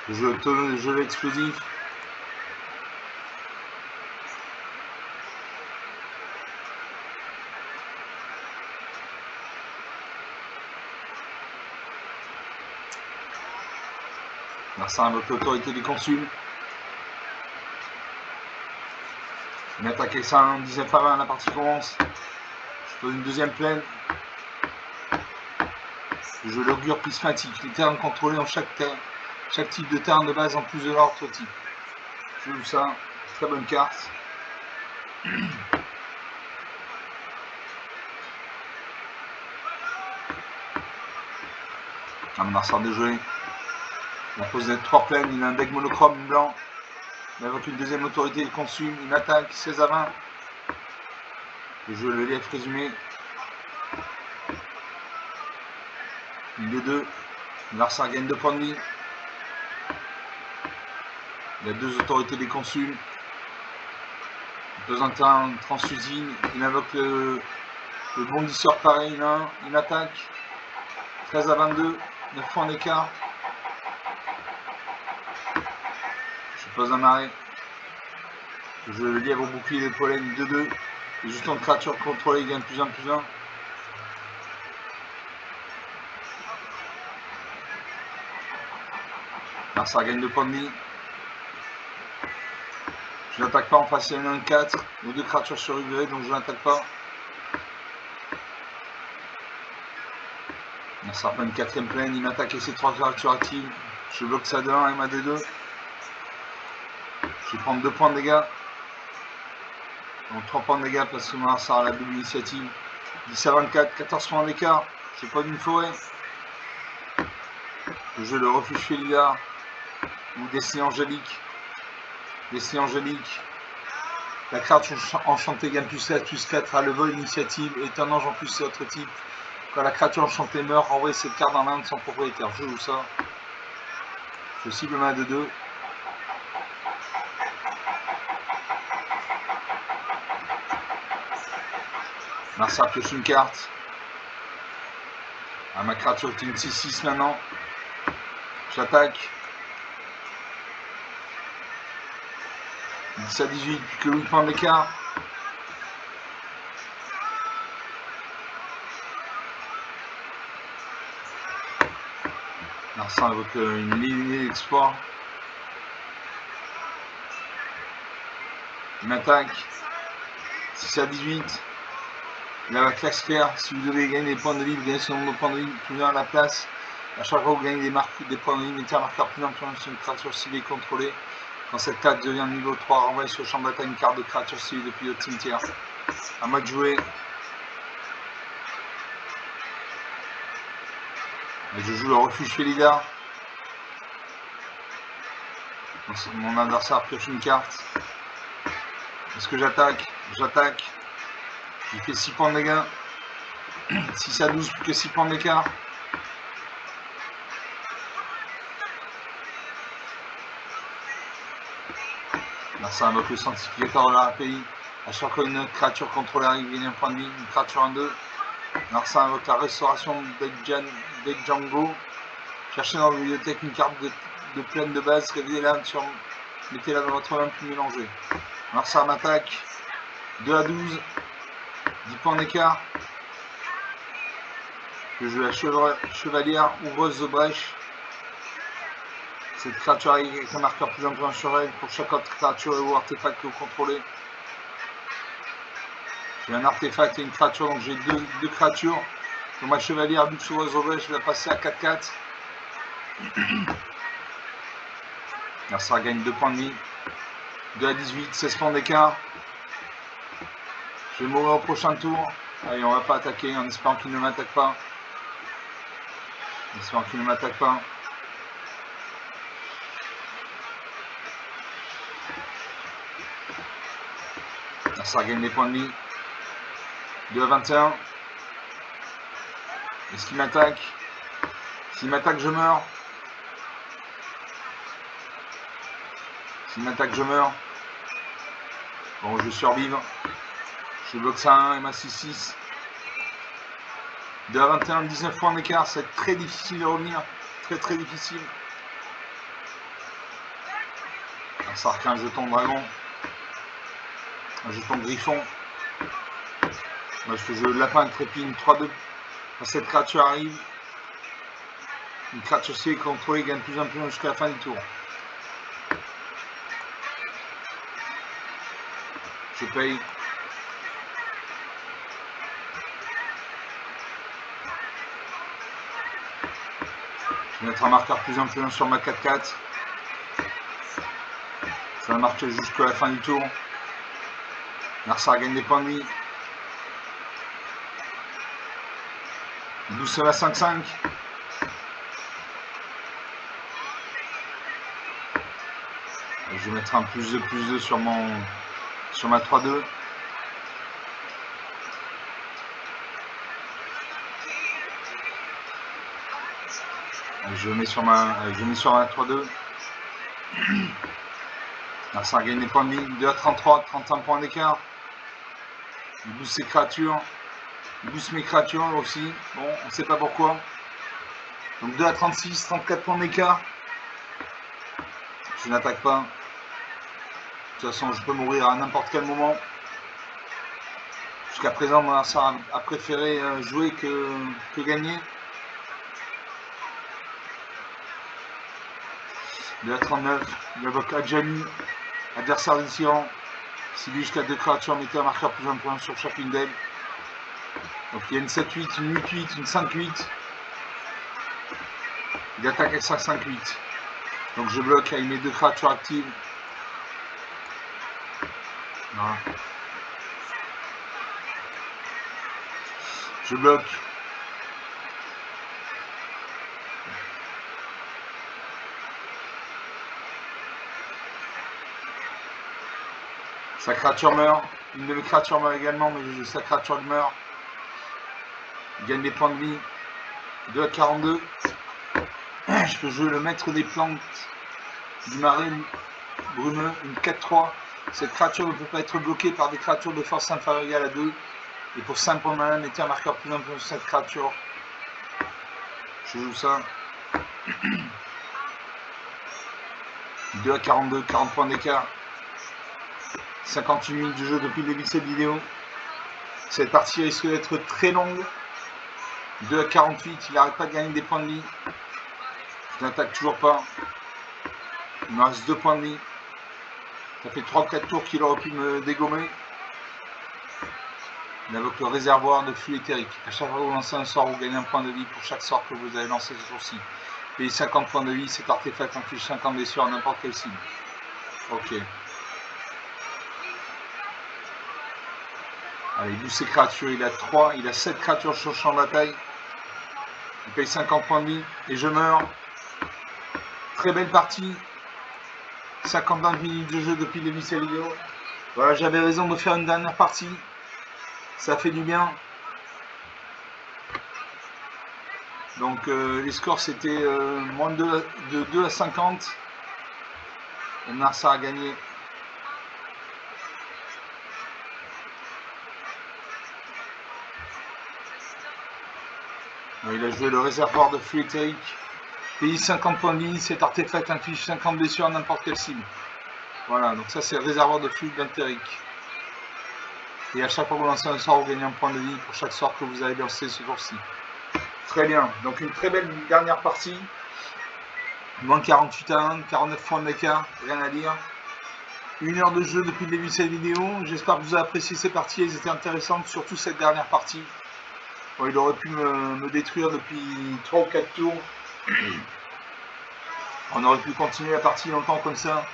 Speaker 1: Je joue le tonneau de gelé explosif. Merci à votre autorité des consuls. Une attaque avec ça, 19 à 20, la partie commence. Je pose une deuxième plaine. Je joue l'augure prismatique. Les terrains contrôlés en chaque type de terrain de base en plus de leur autre type. Je joue ça. Très bonne carte. Un marchand de jouer. Il a posé 3 plaines, il a un deck monochrome blanc. Il invoque une deuxième autorité, il consume, une attaque 16 à 20. Je joue le lief résumé. Une de 2. Larsa gagne 2 points de vie. Il a 2 autorités des consuls. Il pose un terrain transfusine. Il invoque le bondisseur pareil, il a une attaque. 13 à 22. 9 points d'écart. Je pose un arrêt. Je le lièvre au bouclier des pollen 2-2. Les jetons de créatures contrôlées gagnent +1/+1. Alors ça gagne 2 points de vie. Je n'attaque pas en face, il y en a un 4. Les 2 créatures survivraient, donc je n'attaque pas. On sera pas une 4ème plaine, il m'attaque avec ses 3 créatures actives. Je bloque ça de 1 et ma D2. Je vais prendre 2 points de dégâts. Donc 3 points de dégâts parce que moi ça a la double initiative. 10 à 24, 14 points d'écart. C'est pas d'une forêt. Le jeu de refuge Félidar ou Destinée Angélique. Destinée Angélique. La créature enchantée gagne +4 à le vol initiative est un ange en plus c'est autre type. Quand la créature enchantée meurt, renvoie cette carte dans l'un de son propriétaire. Je joue ça. Je cible ma D2. Marsa pioche une carte. Ah, ma créature est une 6-6 maintenant. J'attaque. 10 à 18, plus que 8 points d'écart. Marsa invoque une lignée d'exploit. Il m'attaque. 6 à 18. Il a la classe claire. Si vous devez gagner des points de vie, vous gagnez ce nombre de points de vie plus à la place. À chaque fois, vous gagnez des points de vie, mettez un marqueur plus important sur une créature ciblée contrôlée. Quand cette carte devient niveau 3, renvoyez sur le champ de bataille une carte de créature ciblée depuis votre cimetière. À moi de jouer. Et je joue le refuge Félidar. Mon adversaire pioche une carte. Est-ce que j'attaque? J'attaque. Il fait 6 points de dégâts. 6 à 12, plus que 6 points d'écart. Là, ça invoque le sanctificateur de la RPI. À chaque fois une créature contrôlée arrive, gagne un point de vie, une créature en 2. Alors ça invoque la restauration deck Django. Cherchez dans la bibliothèque une carte de plaine de base, révélez-la mettez-la dans votre main puis mélangez. Alors ça m'attaque. 2 à 12. 10 points d'écart. Je joue la chevalière ouvreuse de brèche. Cette créature avec un marqueur plus important sur elle pour chaque autre créature ou artefact que vous contrôlez. J'ai un artefact et une créature, donc j'ai deux créatures. Donc ma chevalière Luxo Zové, je vais la passer à 4-4. Là, ça gagne 2 points de vie. 2 à 18, 16 points d'écart. Je vais mourir au prochain tour. Allez, on va pas attaquer en espérant qu'il ne m'attaque pas. En espérant qu'il ne m'attaque pas. Là, ça gagne des points de vie. 2 à 21. Est-ce qu'il m'attaque? S'il m'attaque, je meurs. S'il m'attaque, je meurs. Bon, je vais survivre. Je bloque ça à 1 et ma 6-6. 2 à 21, 19 points d'écart. C'est très difficile de revenir. Très très difficile. Ça marque un jeton dragon. Un jeton griffon. Parce que je lapin trépine 3-2. Cette créature arrive. Une créature C contrôlée gagne plus en plus jusqu'à la fin du tour. Je paye. Je vais mettre un marqueur plus influent sur ma 4-4. Ça va marquer jusqu'à la fin du tour. Narsar gagne des points de vie. 12 à 5-5. Je vais mettre un plus 2 sur ma 3-2. Je mets sur ma 3-2. Ça gagne des points de vie. 2 à 33, 35 points d'écart. Il booste ses créatures. Il booste mes créatures aussi. Bon, on ne sait pas pourquoi. Donc 2 à 36, 34 points d'écart. Je n'attaque pas. De toute façon, je peux mourir à n'importe quel moment. Jusqu'à présent, mon adversaire a préféré jouer que gagner. 2 à 39, il invoque Adjani, adversaire des tyrans. Si lui jusqu'à 2 créatures, mettez un marqueur plus un point sur chacune d'elles. Donc il y a une 7-8, une 8-8, une 5-8. Il attaque avec sa 5-8. Donc je bloque avec mes 2 créatures actives. Voilà. Je bloque. Sa créature meurt. Une de mes créatures meurt également, mais sa créature meurt. Il gagne des points de vie. 2 à 42. Je peux jouer le maître des plantes du marais brumeux, une 4-3. Cette créature ne peut pas être bloquée par des créatures de force inférieure à 2. Et pour 5 points de mana, mettez un marqueur plus important sur cette créature. Je joue ça. 2 à 42, 40 points d'écart. 58 minutes de jeu depuis le début de cette vidéo. Cette partie risque d'être très longue. 2 à 48, il n'arrête pas de gagner des points de vie. Je n'attaque toujours pas. Il me reste 2 points de vie. Ça fait 3-4 tours qu'il aurait pu me dégommer. Il invoque le réservoir de flux éthérique. À chaque fois que vous lancez un sort, vous gagnez un point de vie pour chaque sort que vous avez lancé ce jour-ci. Payez 50 points de vie, cet artefact inflige 50 blessures à n'importe quelle cible. Ok. Allez, il booste ses créatures, il a 7 créatures sur le champ de bataille. Il paye 50 points de vie et je meurs. Très belle partie. 59 minutes de jeu depuis le début de cette vidéo. Voilà, j'avais raison de faire une dernière partie. Ça fait du bien. Donc les scores c'était moins de 2 à 50. Et Narsar a gagné. Il a joué le réservoir de flux éthérique. Paye 50 points de vie, cet artefact inflige 50 blessures à n'importe quelle cible. Voilà, donc ça c'est le réservoir de flux éthérique. Et à chaque fois que vous lancez un sort, vous gagnez un point de vie pour chaque sort que vous avez lancé ce jour-ci. Très bien, donc une très belle dernière partie. Moins 48 à 1, 49 points d'écart, rien à dire. 1 heure de jeu depuis le début de cette vidéo. J'espère que vous avez apprécié ces parties, elles étaient intéressantes, surtout cette dernière partie. Bon, il aurait pu me détruire depuis 3 ou 4 tours. On aurait pu continuer la partie longtemps comme ça.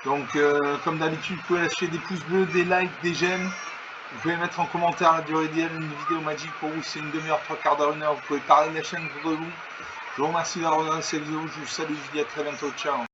Speaker 1: Donc, comme d'habitude, vous pouvez lâcher des pouces bleus, des likes, des j'aime. Vous pouvez mettre en commentaire la durée idéale d'une vidéo magique pour vous, c'est une demi-heure, 3/4 d'heure, 1 heure. Vous pouvez parler de la chaîne autour de vous. Je vous remercie d'avoir regardé cette vidéo. Je vous salue, je vous dis à très bientôt. Ciao.